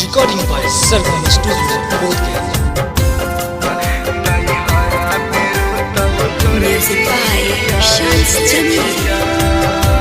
Recording by Sargam Studio, Bodhgaya. Music by Shams Jamil.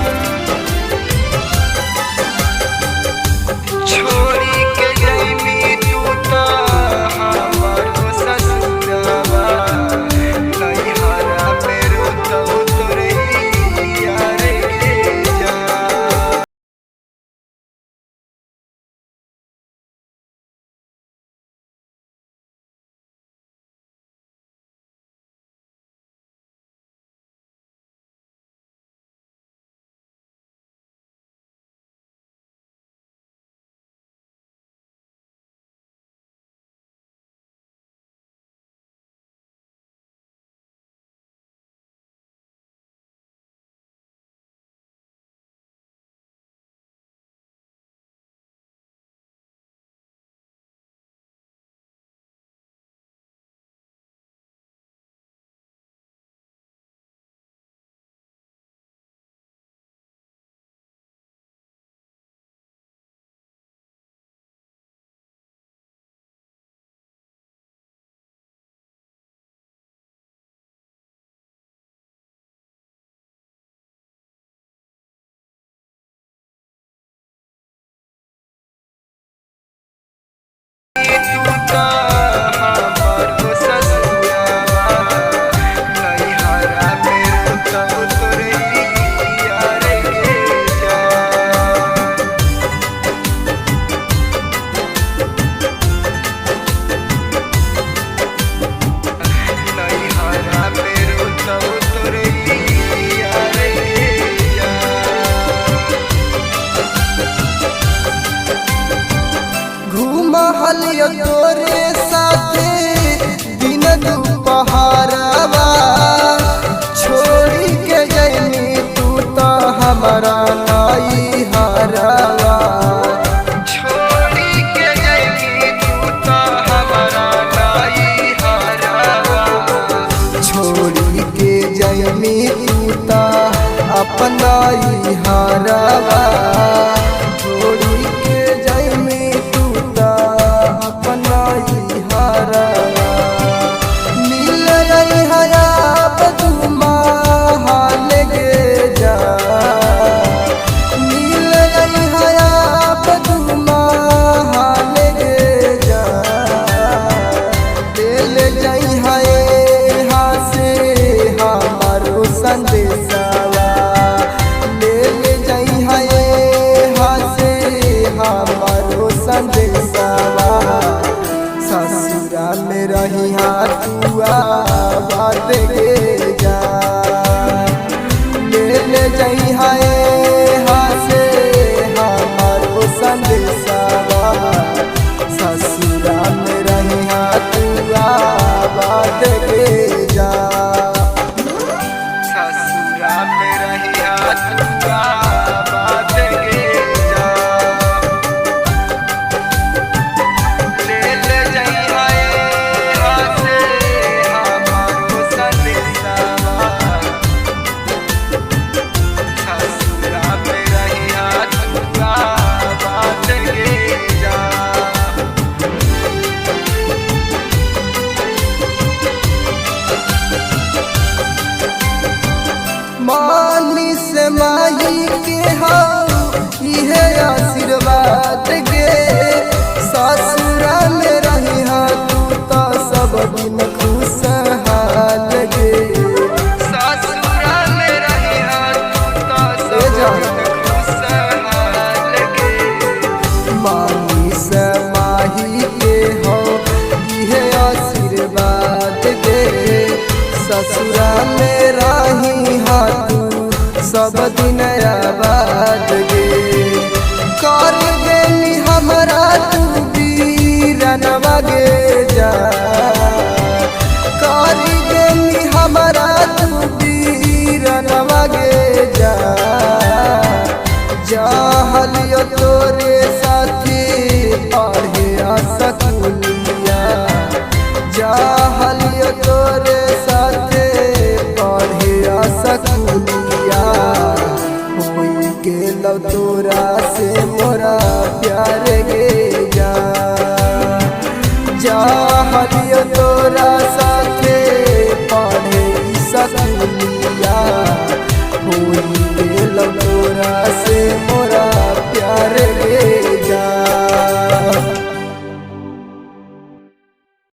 घूमहलियो तोरे साथे दिन दुपहरवा छोड़ी के जैनी तू तो हमारा नाई हरवा छोड़ी के जैनी तू तो हमारा नाई हरवा छोड़ी के जैनी तू तो अपना ही हरवा छोड़ी के जैनी संदेशवा ले ले जाई है हासे हमारो संदेशवा ससुरा में रही तुआ बात गे जा ले ले जाई है हासे हमारो संदेशवा ससुरा में रही तुआ बात गे जा मानी से माही के हो इहे आशीर्वाद गे ससुरा में रही तू तो सब दिन खुशहाल गे ससुरा में रही तू तो सब दिन खुशहाल गे मानी से माही के हो इहे आशीर्वाद गे ससुरा में रही तू सब दिन आबाद गे कर देनी हमरा तू वीरनवा गे जा कर देनी हमरा तू वीरनवा गे जा जहलियो तोरे साथी पढ़े स्कूलिया जहलियो तोरे साथे पढ़े स्कूलिया होई गेल तोरा से मोरा प्यार गे जा तोरा